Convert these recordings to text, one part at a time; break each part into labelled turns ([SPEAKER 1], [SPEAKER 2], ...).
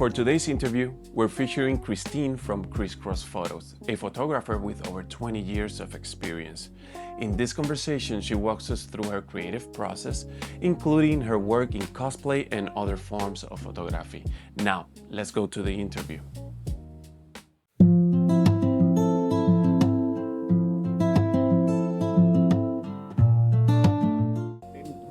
[SPEAKER 1] For today's interview, we're featuring Christine from Cross Photos, a photographer with over 20 years of experience. In this conversation, she walks us through her creative process, including her work in cosplay and other forms of photography. Now, let's go to the interview.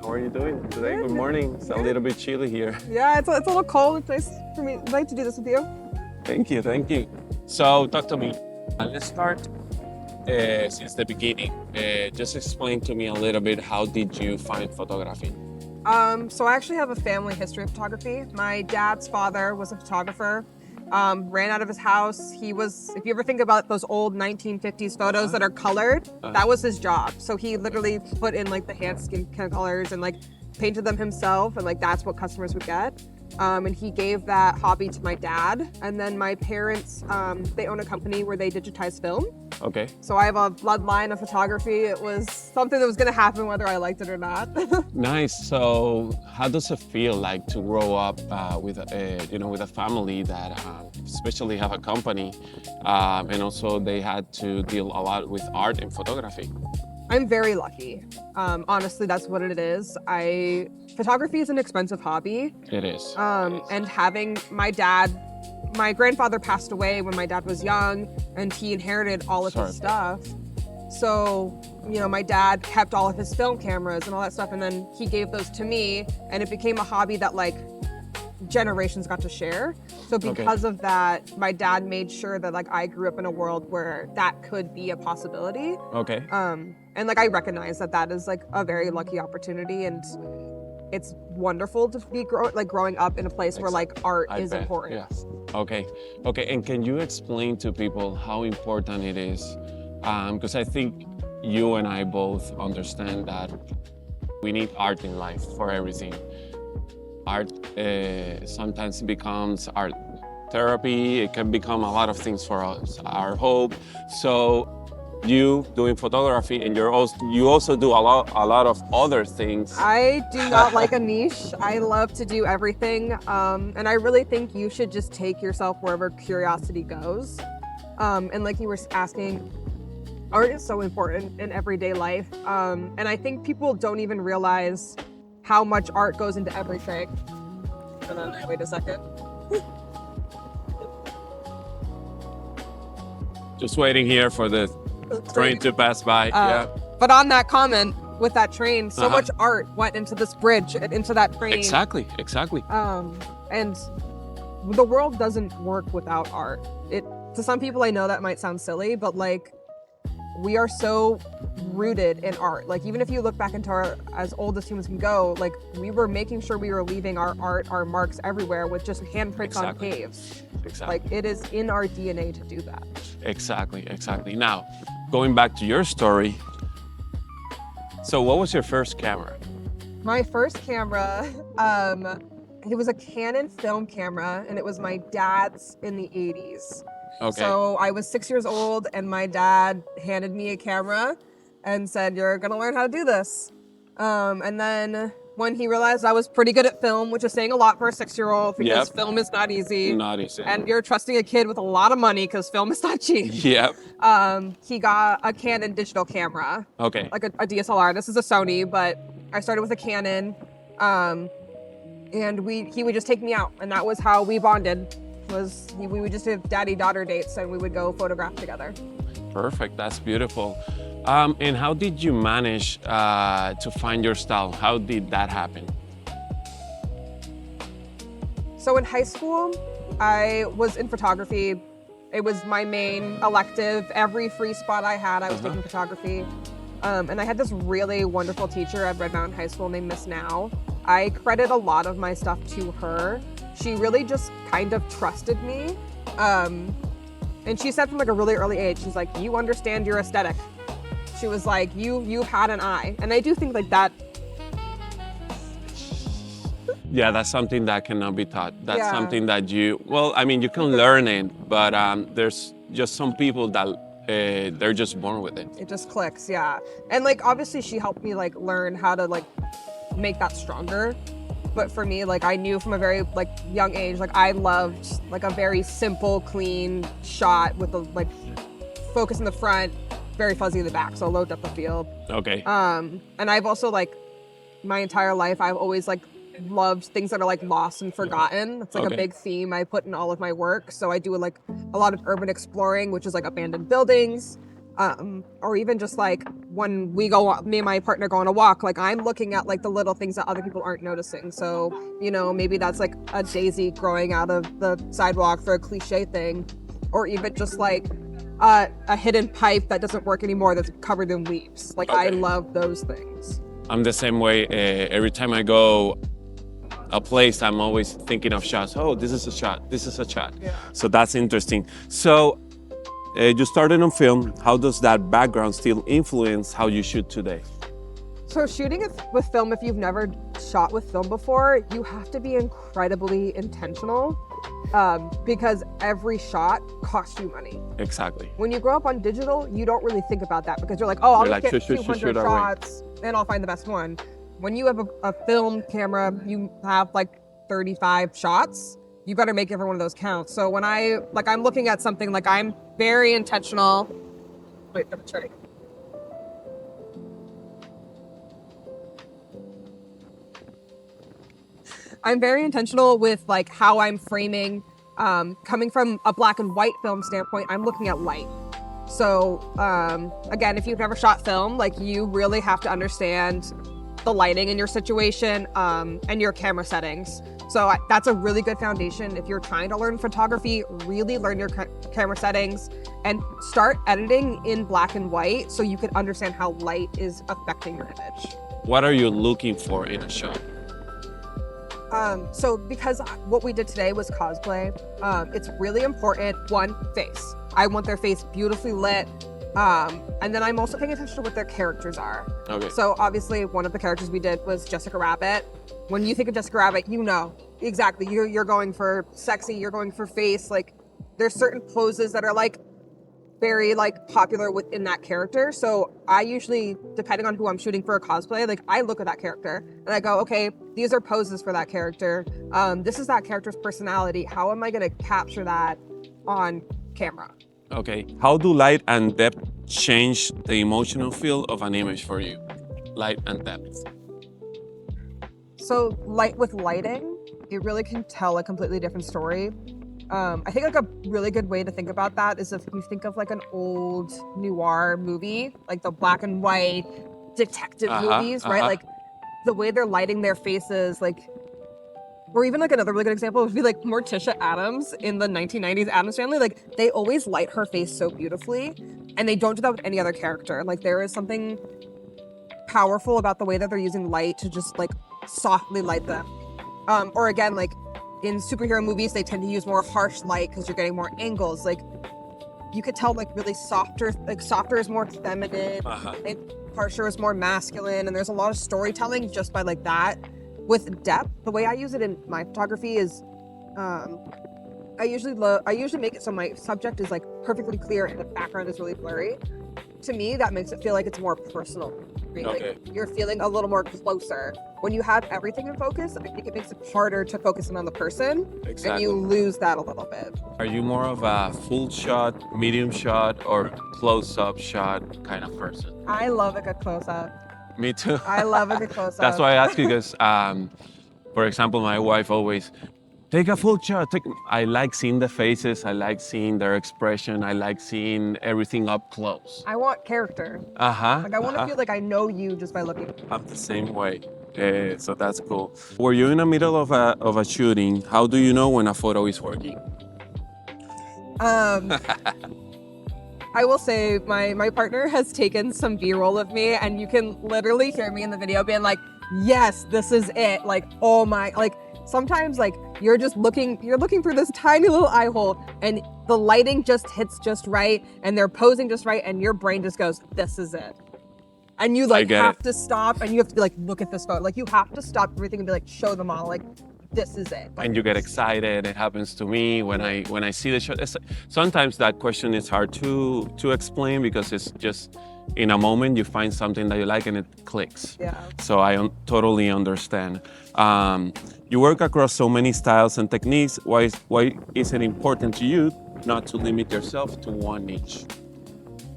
[SPEAKER 1] How are you doing today? Good morning. It's a little bit chilly here.
[SPEAKER 2] Yeah, it's a little cold. It's nice for me. I'd like to do this with you.
[SPEAKER 1] Thank you, thank you. So, talk to me. Let's start since the beginning. Just explain to me a little bit, how did you find photography?
[SPEAKER 2] So I actually have a family history of photography. My dad's father was a photographer. Ran out of his house. He was, if you ever think about those old 1950s photos that are colored, that was his job. So he literally put in like the hand skin colors and like painted them himself, and like that's what customers would get. And he gave that hobby to my dad. And then my parents, they own a company where they digitize film.
[SPEAKER 1] Okay.
[SPEAKER 2] So I have a bloodline of photography. It was something that was going to happen whether I liked it or not.
[SPEAKER 1] Nice. So how does it feel like to grow up with a family that especially have a company, and also they had to deal a lot with art and photography?
[SPEAKER 2] I'm very lucky. Honestly, that's what it is. Photography is an expensive hobby.
[SPEAKER 1] It is.
[SPEAKER 2] And having my grandfather passed away when my dad was young, and he inherited all of his stuff. So, my dad kept all of his film cameras and all that stuff, and then he gave those to me, and it became a hobby that like generations got to share. So because of that, my dad made sure that like I grew up in a world where that could be a possibility.
[SPEAKER 1] Okay.
[SPEAKER 2] And like I recognize that is like a very lucky opportunity, and it's wonderful to be growing up in a place where like art is important.
[SPEAKER 1] Yes. Okay. And can you explain to people how important it is? Because I think you and I both understand that we need art in life for everything. Art sometimes becomes art therapy. It can become a lot of things for us, our hope. So you doing photography, and you also do a lot of other things.
[SPEAKER 2] I do not like a niche. I love to do everything. And I really think you should just take yourself wherever curiosity goes. And like you were asking, art is so important in everyday life. And I think people don't even realize how much art goes into everything. And then, wait a second.
[SPEAKER 1] Just waiting here for the train to pass by. Yeah.
[SPEAKER 2] But on that comment with that train, so much art went into this bridge and into that train.
[SPEAKER 1] Exactly.
[SPEAKER 2] And the world doesn't work without art. To some people, I know that might sound silly, but like we are so rooted in art. Like even if you look back into our as old as humans can go, like we were making sure we were leaving our art, our marks everywhere with just handprints on caves.
[SPEAKER 1] Exactly.
[SPEAKER 2] Like it is in our DNA to do that. Exactly.
[SPEAKER 1] Now, going back to your story, so what was your first camera?
[SPEAKER 2] My first camera, it was a Canon film camera, and it was my dad's in the 80s.
[SPEAKER 1] Okay.
[SPEAKER 2] So I was 6 years old, and my dad handed me a camera and said, "You're gonna learn how to do this." And then when he realized I was pretty good at film, which is saying a lot for a 6-year-old, because film is not easy.
[SPEAKER 1] Not easy.
[SPEAKER 2] And you're trusting a kid with a lot of money because film is not cheap.
[SPEAKER 1] Yep.
[SPEAKER 2] He got a Canon digital camera.
[SPEAKER 1] Okay.
[SPEAKER 2] Like a DSLR. This is a Sony, but I started with a Canon. And he would just take me out, and that was how we bonded. We would just have daddy-daughter dates, and we would go photograph together.
[SPEAKER 1] Perfect. That's beautiful. And how did you manage to find your style? How did that happen?
[SPEAKER 2] So in high school, I was in photography. It was my main elective. Every free spot I had, I was taking photography. And I had this really wonderful teacher at Red Mountain High School named Miss Now. I credit a lot of my stuff to her. She really just kind of trusted me. And she said from like a really early age, she's like, "You understand your aesthetic." She was like, you had an eye. And I do think like that.
[SPEAKER 1] Yeah, that's something that cannot be taught. That's something that you can learn it, but there's just some people that they're just born with it.
[SPEAKER 2] It just clicks, yeah. And like, obviously she helped me like learn how to like make that stronger. but for me, like I knew from a very like young age, like I loved like a very simple, clean shot with a like focus in the front, very fuzzy in the back, so low depth of field.
[SPEAKER 1] Okay.
[SPEAKER 2] And I've also like my entire life, I've always like loved things that are like lost and forgotten. It's like a big theme I put in all of my work. So I do like a lot of urban exploring, which is like abandoned buildings, or even just like when we go, me and my partner go on a walk, like I'm looking at like the little things that other people aren't noticing. So, you know, maybe that's like a daisy growing out of the sidewalk for a cliche thing, or even just like a hidden pipe that doesn't work anymore that's covered in leaves. Like I love those things.
[SPEAKER 1] I'm the same way. Every time I go a place, I'm always thinking of shots. Oh, this is a shot. This is a shot.
[SPEAKER 2] Yeah.
[SPEAKER 1] So that's interesting. So you started on film. How does that background still influence how you shoot today?
[SPEAKER 2] So shooting with film, if you've never shot with film before, you have to be incredibly intentional because every shot costs you money.
[SPEAKER 1] Exactly.
[SPEAKER 2] When you grow up on digital, you don't really think about that because you're like, oh, I'll just get 200 shots and I'll find the best one. When you have a film camera, you have like 35 shots. You better make every one of those count. So when I'm looking at something, like I'm very intentional. Wait, I'm trying. I'm very intentional with like how I'm framing. Coming from a black and white film standpoint, I'm looking at light. So again, if you've never shot film, like you really have to understand the lighting in your situation and your camera settings. So that's a really good foundation. If you're trying to learn photography, really learn your camera settings and start editing in black and white so you can understand how light is affecting your image.
[SPEAKER 1] What are you looking for in a shot?
[SPEAKER 2] So because what we did today was cosplay, it's really important, one, face. I want their face beautifully lit. And then I'm also paying attention to what their characters are. Okay. So obviously one of the characters we did was Jessica Rabbit. When you think of Jessica Rabbit, you know exactly, you're going for sexy, you're going for face. Like there's certain poses that are like very like popular within that character. So I usually, depending on who I'm shooting for a cosplay, like I look at that character and I go, okay, these are poses for that character. This is that character's personality. How am I going to capture that on camera?
[SPEAKER 1] Okay. How do light and depth change the emotional feel of an image for you? Light and depth.
[SPEAKER 2] So with lighting, it really can tell a completely different story. I think like a really good way to think about that is if you think of like an old noir movie, like the black and white detective movies, right? Like the way they're lighting their faces, like, or even like another really good example would be like Morticia Addams in the 1990s Addams Family. Like they always light her face so beautifully and they don't do that with any other character. Like there is something powerful about the way that they're using light to just like softly light them. Or again, like in superhero movies, they tend to use more harsh light because you're getting more angles. Like you could tell like really softer is more feminine, and harsher is more masculine. And there's a lot of storytelling just by like that. With depth, the way I use it in my photography is, I usually make it so my subject is like perfectly clear and the background is really blurry. To me, that makes it feel like it's more personal. Right? Okay. Like you're feeling a little more closer. When you have everything in focus, I think it makes it harder to focus in on the person, and you lose that a little bit.
[SPEAKER 1] Are you more of a full shot, medium shot, or close-up shot kind of person?
[SPEAKER 2] I love a good close-up.
[SPEAKER 1] Me too.
[SPEAKER 2] I love a good close-up.
[SPEAKER 1] That's why I ask you because, for example, my wife always, take a full shot. I like seeing the faces. I like seeing their expression. I like seeing everything up close.
[SPEAKER 2] I want character. Like I want to feel like I know you just by looking.
[SPEAKER 1] I'm the same way. So that's cool. Were you in the middle of a shooting? How do you know when a photo is working?
[SPEAKER 2] I will say my partner has taken some B-roll of me and you can literally hear me in the video being like, yes, this is it. Like, oh my, like sometimes like you're looking for this tiny little eye hole and the lighting just hits just right and they're posing just right and your brain just goes, this is it. And you like have to stop and you have to be like, look at this photo. Like you have to stop everything and be like, show them all. Like, this is it.
[SPEAKER 1] And you get excited. It happens to me when I see the shot. Sometimes that question is hard to explain because it's just in a moment you find something that you like and it clicks.
[SPEAKER 2] Yeah.
[SPEAKER 1] So I totally understand. You work across so many styles and techniques. Why is it important to you not to limit yourself to one niche?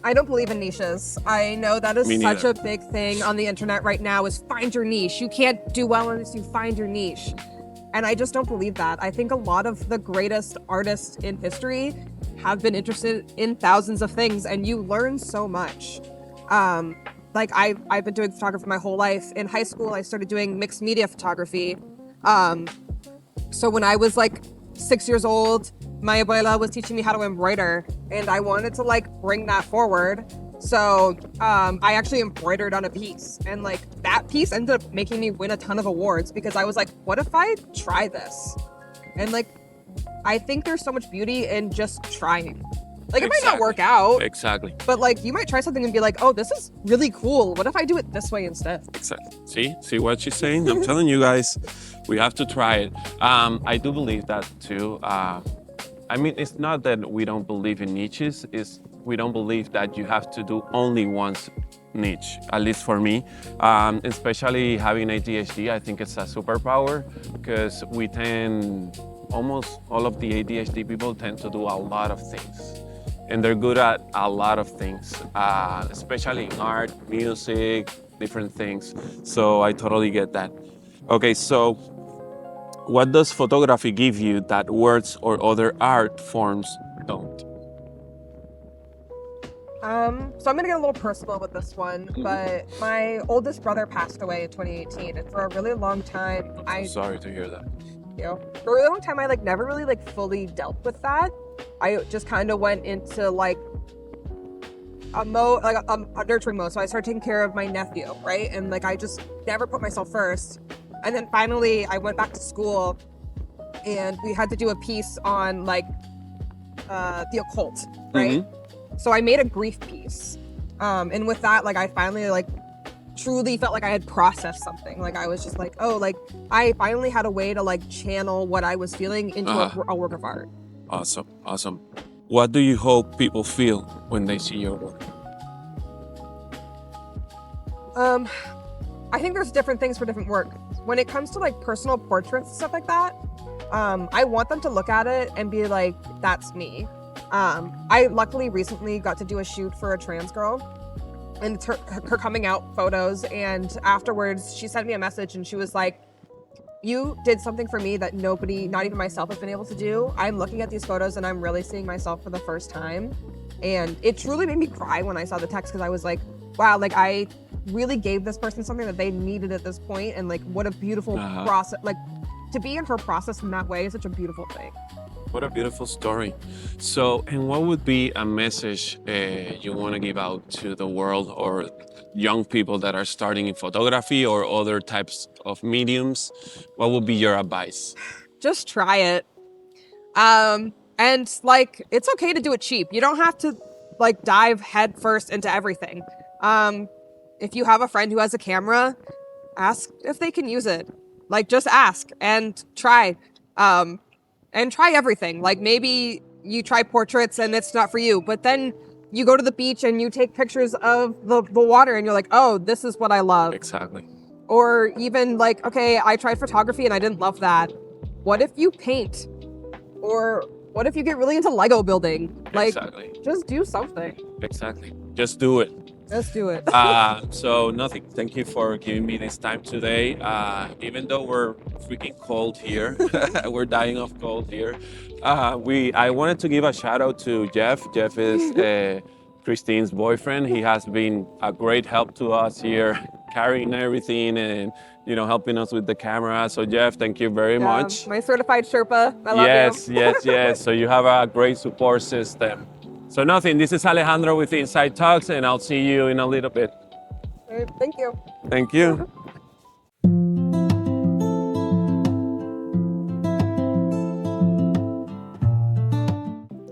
[SPEAKER 2] I don't believe in niches. I know that is
[SPEAKER 1] Me
[SPEAKER 2] such
[SPEAKER 1] neither.
[SPEAKER 2] a big thing on the internet right now is find your niche. You can't do well unless you find your niche. And I just don't believe that. I think a lot of the greatest artists in history have been interested in thousands of things, and you learn so much. Like I've been doing photography my whole life. In high school, I started doing mixed media photography. So when I was like 6 years old, my abuela was teaching me how to embroider, and I wanted to like bring that forward. So I actually embroidered on a piece, and like that piece ended up making me win a ton of awards because I was like, what if I try this? And like, I think there's so much beauty in just trying. Like it might not work out,
[SPEAKER 1] Exactly.
[SPEAKER 2] but like you might try something and be like, oh, this is really cool. What if I do it this way instead?
[SPEAKER 1] Exactly. See what she's saying? I'm telling you guys, we have to try it. I do believe that too. I mean, it's not that we don't believe in niches, it's we don't believe that you have to do only one niche, at least for me. Especially having ADHD, I think it's a superpower because almost all of the ADHD people tend to do a lot of things. And they're good at a lot of things, especially in art, music, different things. So I totally get that. Okay, so what does photography give you that words or other art forms don't?
[SPEAKER 2] So I'm gonna get a little personal with this one, but my oldest brother passed away in 2018, and for a really long time,
[SPEAKER 1] I'm sorry to hear that.
[SPEAKER 2] for a really long time, I like never really like fully dealt with that. I just kind of went into like a nurturing mode. So I started taking care of my nephew, right? And like I just never put myself first. And then finally, I went back to school, and we had to do a piece on like the occult, right?
[SPEAKER 1] Mm-hmm.
[SPEAKER 2] So I made a grief piece, and with that, like I finally like truly felt like I had processed something. Like I was just like, oh, like I finally had a way to like channel what I was feeling into a work of art.
[SPEAKER 1] Awesome, awesome. What do you hope people feel when they see your work?
[SPEAKER 2] I think there's different things for different work. When it comes to like personal portraits and stuff like that, I want them to look at it and be like, that's me. I luckily recently got to do a shoot for a trans girl, and it's her coming out photos, and afterwards she sent me a message and she was like, you did something for me that nobody, not even myself, has been able to do. I'm looking at these photos and I'm really seeing myself for the first time. And it truly made me cry when I saw the text, because I was like, wow, like I really gave this person something that they needed at this point, and like what a beautiful process. Like to be in her process in that way is such a beautiful thing.
[SPEAKER 1] What a beautiful story. So, and what would be a message you want to give out to the world or young people that are starting in photography or other types of mediums? What would be your advice?
[SPEAKER 2] Just try it. And like, it's okay to do it cheap. You don't have to like dive head first into everything. If you have a friend who has a camera, ask if they can use it. Like just ask and try. And try everything. Like maybe you try portraits and it's not for you, but then you go to the beach and you take pictures of the water and you're like, oh, this is what I love.
[SPEAKER 1] Exactly.
[SPEAKER 2] Or even like, okay, I tried photography and I didn't love that. What if you paint? Or what if you get really into Lego building? Like, just do something.
[SPEAKER 1] Exactly. Just do it.
[SPEAKER 2] Let's do it.
[SPEAKER 1] So nothing. Thank you for giving me this time today. Even though we're freaking cold here, we're dying of cold here. I wanted to give a shout out to Jeff. Jeff is Christine's boyfriend. He has been a great help to us here, carrying everything and helping us with the camera. So Jeff, thank you very much.
[SPEAKER 2] My certified Sherpa. I love you.
[SPEAKER 1] Yes. So you have a great support system. So nothing, this is Alejandro with Inside Talks, and I'll see you in a little bit.
[SPEAKER 2] Thank you.
[SPEAKER 1] Thank you.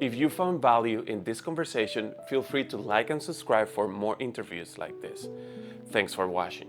[SPEAKER 1] If you found value in this conversation, feel free to like and subscribe for more interviews like this. Thanks for watching.